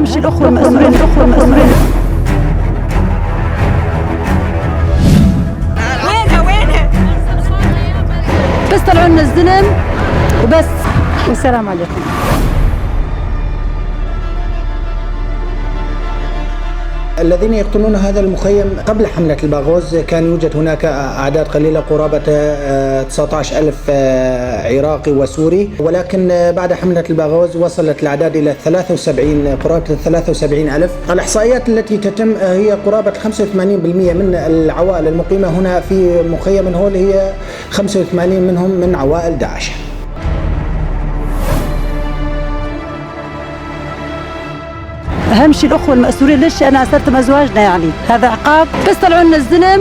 أهم شيء الأخوة المسؤولين. وينها بس طلعوا لنا الزلم وبس، والسلام عليكم. الذين يقطنون هذا المخيم قبل حملة الباغوز كان يوجد هناك أعداد قليلة قرابة 19,000 عراقي وسوري، ولكن بعد حملة الباغوز وصلت الأعداد إلى 73 قرابة 73,000. الإحصائيات التي تتم هي قرابة 85% من العوائل المقيمة هنا في مخيم هول هي 85 منهم من عوائل داعش. أهم شيء الأخوة المسؤولين. ليش أنا أسرتم أزواجنا؟ يعني هذا عقاب؟ بس طلعوا لنا الزلم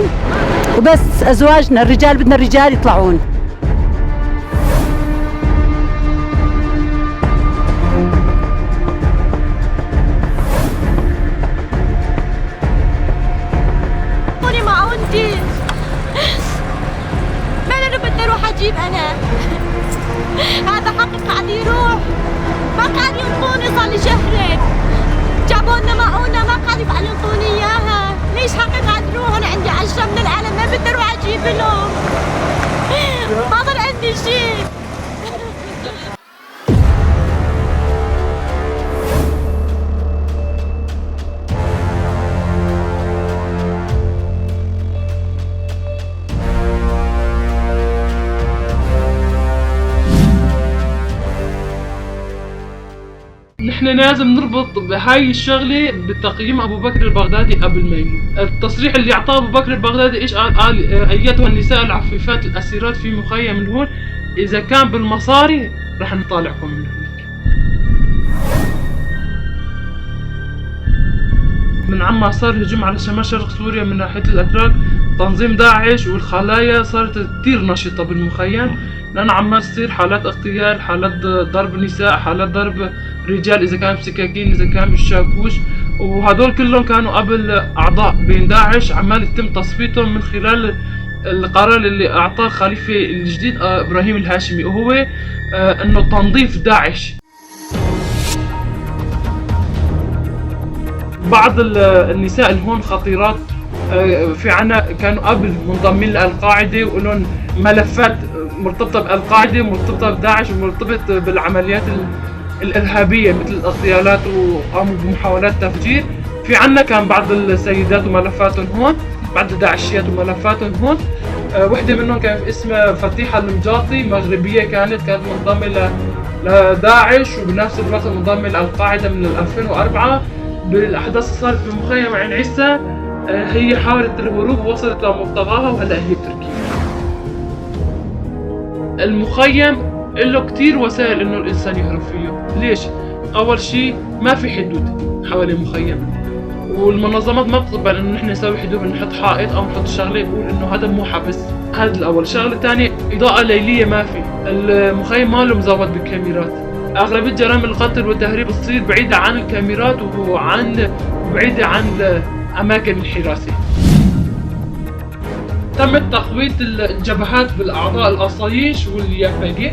وبس، أزواجنا الرجال بدنا الرجال يطلعون. قولي معونتي، من أنا بدي أروح أجيب أنا؟ هذا حقي قاعد يروح، ما قاعد ينطوني صار لي شهرين. جابوا لنا مؤونة ما قاعد يفعلوا ينطوني إياها. ليش حقي قاعد يروح؟ أنا عندي 10 من العالم، ما بدي أروح أجيب لهم، ما ضل عندي شيء. نحن لازم نربط بهاي الشغلة بتقييم أبو بكر البغدادي قبل ما يموت. التصريح اللي أعطاه أبو بكر البغدادي إيش قال أيتها النساء العفيفات الأسيرات في مخيم من هون، إذا كان بالمصاري رح نطالعكم من هناك. من عما صار هجوم على شمال شرق سوريا من ناحية الأتراك، تنظيم داعش والخلايا صارت كتير نشطة بالمخيم، لأن عمال تصير حالات اغتيال، حالات ضرب نساء، حالات ضرب رجال إذا كان بسكاكين إذا كان بالشاكوش، وهدول كلهم كانوا قبل أعضاء بين داعش عمال يتم تصفيتهم من خلال القرار اللي أعطاه الخليفة الجديد إبراهيم الهاشمي، وهو إنه تنظيف داعش. بعض النساء اللي هون خطيرات، في عنا كانوا قبل منضمين للقاعدة ولهم ملفات مرتبطة بالقاعدة، مرتبطة بداعش، ومرتبطة بالعمليات الإرهابية مثل الاغتيالات وقاموا بمحاولات تفجير. في عنا كان بعض السيدات وملفاتهم هون، بعض الداعشيات وملفاتهم هون. وحدة منهم كان اسمها فتيحة المجاطي، مغربية كانت منضمة لداعش وبنفس الوقت منضمة للقاعدة من 2004. بالأحداث اللي صارت بمخيم عين عيسى هي حاولت الهروب ووصلت لمبتغاها وهلا هي بتركيا. المخيم له كتير وسائل انه الانسان يهرب فيه. ليش؟ اول شيء ما في حدود حوالي المخيم، والمنظمات ما بتقبل انه نحن نسوي حدود، نحط حائط او نحط شغله يقول انه هذا مو حبس. هذا الاول. شغله ثانيه، اضاءه ليليه ما في. المخيم ما له مزود بالكاميرات. اغلبيه جرائم القتل والتهريب بتصير بعيده عن الكاميرات بعيده عن اماكن الحراسه. تم تقوية الجبهات بالأعضاء الأصايش واليافقة،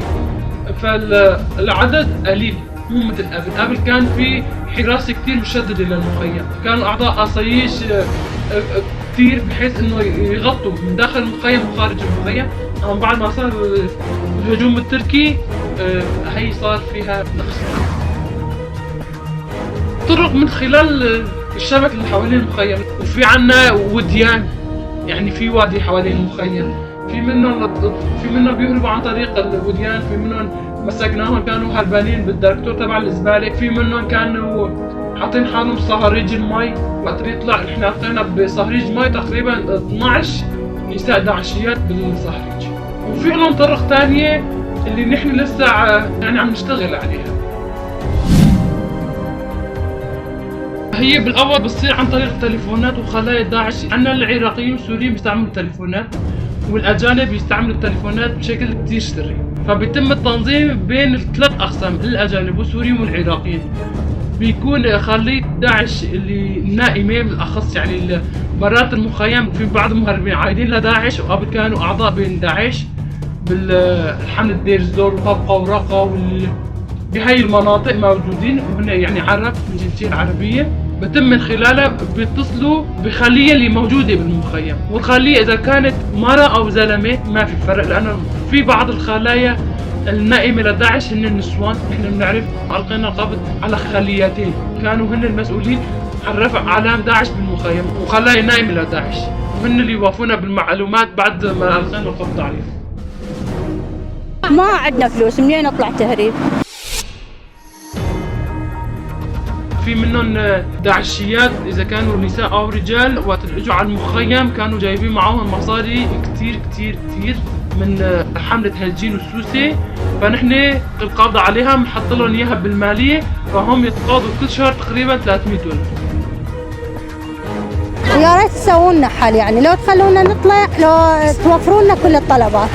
فالعدد قليل مو مثل قبل كان في حراسة كتير مشددة للمخيم، كانوا أعضاء أصايش كتير بحيث إنه يغطوا من داخل المخيم وخارج المخيم. أما بعد ما صار الهجوم التركي هي صار فيها نقص. طرق من خلال الشبكة اللي حوالين المخيم، وفي عنا وديان، يعني في وادي حوالين المخيم، في منهم بيهربوا عن طريق الوديان، في منهم مسكناهم كانوا هربانين بالدركتور تبع الزبالة، في منهم كانوا حاطين حالهم بصهريج المي. وقت يطلع احنا لقينا بصهريج مي تقريبا 12 نساء داعشيات بالصهريج. وفي لهم طرق ثانية اللي نحن لسه يعني عم نشتغل عليها. هي بالاول بتصير عن طريق التليفونات وخلايا داعش. عندنا العراقيين والسوريين بيستعملوا التليفونات، والاجانب بيستعملوا التليفونات بشكل كتير سري، فبيتم التنظيم بين الثلاث اقسام، الاجانب والسوريين والعراقيين. بيكون خلية داعش اللي نائمة بالاخص، يعني برات المخيم في بعض المهربين عايدين لداعش وقبل كانوا اعضاء بين داعش بالحمد دير الزور وطبقة ورقة بهاي المناطق موجودين، وهن يعني عرب من جنسية عربية، بتم من خلالها بيتصلوا بخلية اللي موجودة بالمخيم، والخلية إذا كانت مرة أو زلمة ما في فرق، لأنه في بعض الخلايا النائمة لداعش هن النسوان. احنا بنعرف ألقينا القبض على خليتين كانوا هن المسؤولين عن رفع أعلام داعش بالمخيم، وخلايا نائمة لداعش، وهن اللي يوافونا بالمعلومات بعد ما ألقينا القبض عليهم. ما عندنا فلوس، منين نطلع تهريب؟ في منهم داعشيات اذا كانوا نساء او رجال، وقت اجوا على المخيم كانوا جايبين معاهم مصاري كتير كتير كتير من حملة هالجين والسوسة، فنحن القبض عليها بنحط لهم اياها بالمالية، فهم يتقاضوا كل شهر تقريبا $300. يا ريت تسوون لنا حل، يعني لو تخلونا نطلع، لو توفروا لنا كل الطلبات.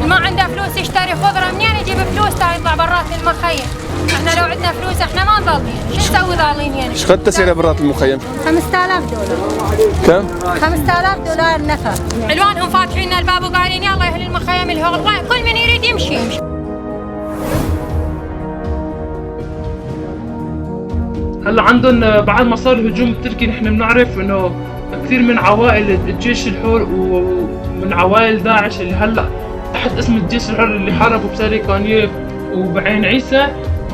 ما عنده فلوس يشتري خضرة، منين يجيب فلوس تا يطلع برات المخيم؟ احنا لو عندنا فلوس احنا ما ضالين، شو نسوي ضالين يعني؟ ايش قد تسعيره برات المخيم؟ $5000. كم؟ $5000 نفر. علوانهم فاتحين لنا الباب وقايلين يلا يا اهل المخيم الهول، كل من يريد يمشي. هلا عندهم بعد ما صار الهجوم التركي، نحن بنعرف انه كثير من عوائل الجيش الحر ومن عوائل داعش اللي هلا تحت اسم الجيش الحر اللي حاربوا بساريكانييف وبعين عيسى،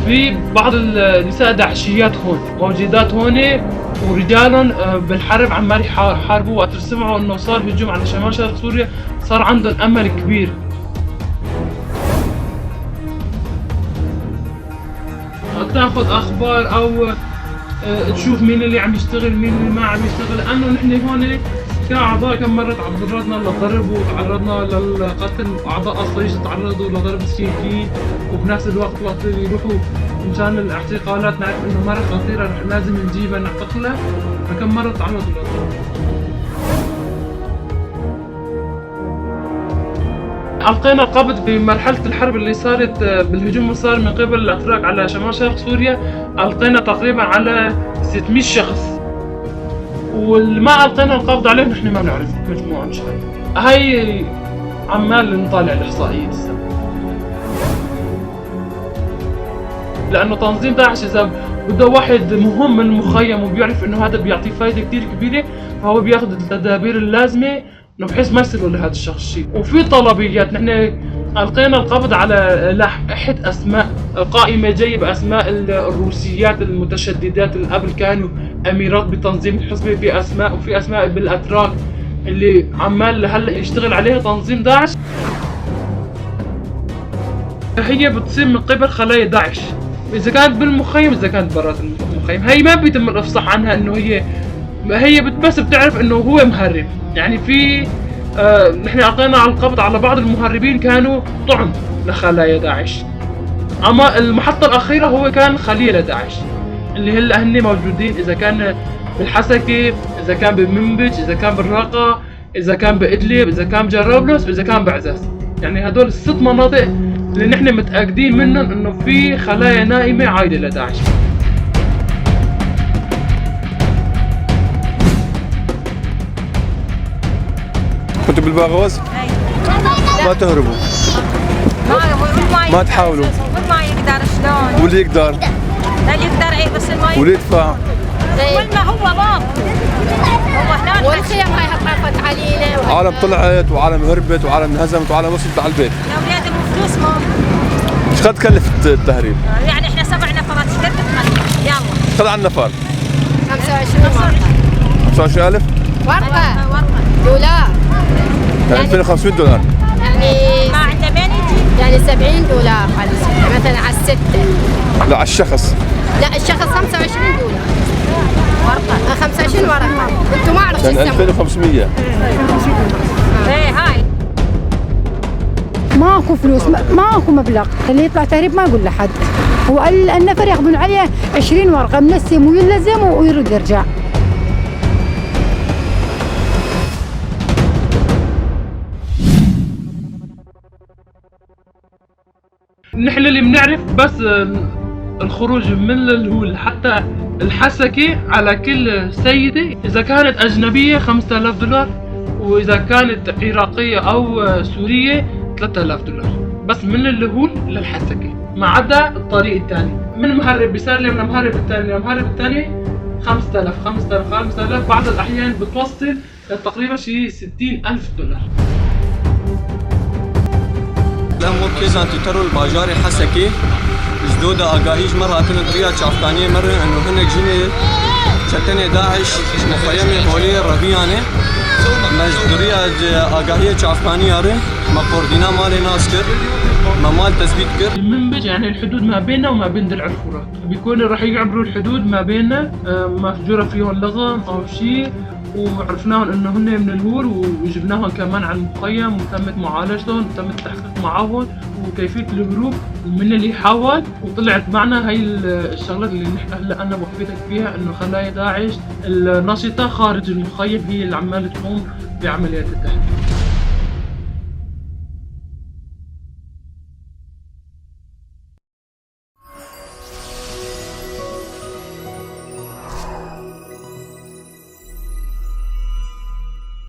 في بعض النساء داعشيات هون موجودات هون، ورجالهم بالحرب عمال يحاربوا. وقت سمعوا انه صار هجوم على شمال شرق سوريا صار عندهم امل كبير. تاخذ اخبار او تشوف مين اللي عم يشتغل مين اللي ما عم يشتغل، لانه نحن هون كأعضاء كم مرة تعرضنا للضرب وتعرضنا للقتل، أعضاء الصيش تعرضوا لضرب سكين، وبنفس الوقت وقت يروحوا مشان الاعتقالات نعرف إنه مرة خطيرة رح لازم نجيبها نعتقلها، فكم مرة تعرضوا للضرب. ألقينا القبض في مرحلة الحرب اللي صارت بالهجوم اللي صار من قبل الأتراك على شمال شرق سوريا، ألقينا تقريبا على 600 شخص، والما ألقينا القبض عليهم نحن ما بنعرف مجموعة مش هاي عمال نطالع الإحصائية لسه، لأنه تنظيم داعش إذا بده واحد مهم من المخيم وبيعرف إنه هذا بيعطيه فايدة كتير كبيرة، فهو بياخذ التدابير اللازمة إنه بحيث ما يصيروا لهذا الشخص شيء. وفي طلبيات، نحن ألقينا القبض على لائحة أسماء قائمة جاية بأسماء الروسيات المتشددات اللي قبل كانوا أميرات بتنظيم الحزب، في أسماء وفي أسماء بالأتراك اللي عمال هلا يشتغل عليها تنظيم داعش. هي بتصير من قبل خلايا داعش، إذا كانت بالمخيم إذا كانت برات المخيم، هي ما بيتم الإفصاح عنها إنه هي بس بتعرف إنه هو مهرب. يعني في نحن ألقينا على القبض على بعض المهربين كانوا طعم لخلايا داعش، أما المحطة الأخيرة هو كان خلية لداعش اللي هلا هن موجودين، إذا كان بالحسكة، إذا كان بمنبج، إذا كان بالراقة، إذا كان بإدلب، إذا كان بجرابلس، وإذا كان بعزاز. يعني هدول ال6 مناطق اللي نحن متأكدين منهم إنه في خلايا نائمة عايدة لداعش. كنتوا بالباغوز؟ ما تهربوا؟ ما تحاولوا؟ ما يقدر شلون؟ واللي يقدر؟ اللي يقدر بس الماء واللي يدفع؟ والما هو باب هو هناك، والخيم هاي طرفت علينا، عالم طلعت وعالم هربت وعالم انهزمت وعالم وصلت على البيت. الاولاد فلوس ما ايش قد كلفت التهريب؟ يعني احنا 7 نفرات ايش قد تكلف؟ يلا قد على النفر؟ 25,000 ورقة دولار، يعني $2500. يعني ما عنده مين يجي؟ يعني $70 على مثلا على الستة. لا على الشخص. لا الشخص $25 ورقة. 25 ورقة. انتوا ما اعرف شو يعني 2500. ايه هاي ماكو فلوس، ماكو مبلغ، اللي يطلع تهريب ما يقول لحد. هو النفر ياخذون عليه 20 ورقة منسم ويلزم ويرد يرجع. نحن اللي بنعرف بس الخروج من الهول حتى الحسكة على كل سيدة، إذا كانت أجنبية $5000، وإذا كانت عراقية أو سورية $3000 بس من الهول للحسكة. ما عدا الطريق الثاني من مهرب بيسار لي من مهرب الثاني لمهرب الثاني 5000 بعض الأحيان بتوصل تقريبا شيء $60,000. لم مركزان تترو الباجاري حسكي جدودة آگاهیش مرة هاتن دريا شافكانية مرة انه هنك جيني شتني داعش مخيمي هولي الربياني مجدريا آگاهية شافكانية ري ما قردنا مالي ناس كر ما مال تثبيت كر. المنبج يعني الحدود ما بيننا وما بين درع الفرات بيكون راح يعبروا الحدود ما بيننا مفجورة فيهم لغم او شيء وعرفناهم انه هن من الهور وجبناهم كمان على المخيم وتمت معالجتهم وتم التحقيق معهم وكيفية الهروب من اللي حاول وطلعت معنا هاي الشغلات اللي هلا انا بحكيتك فيها انه خلايا داعش النشطة خارج المخيم هي اللي عمالة تقوم بعمليات التهديد.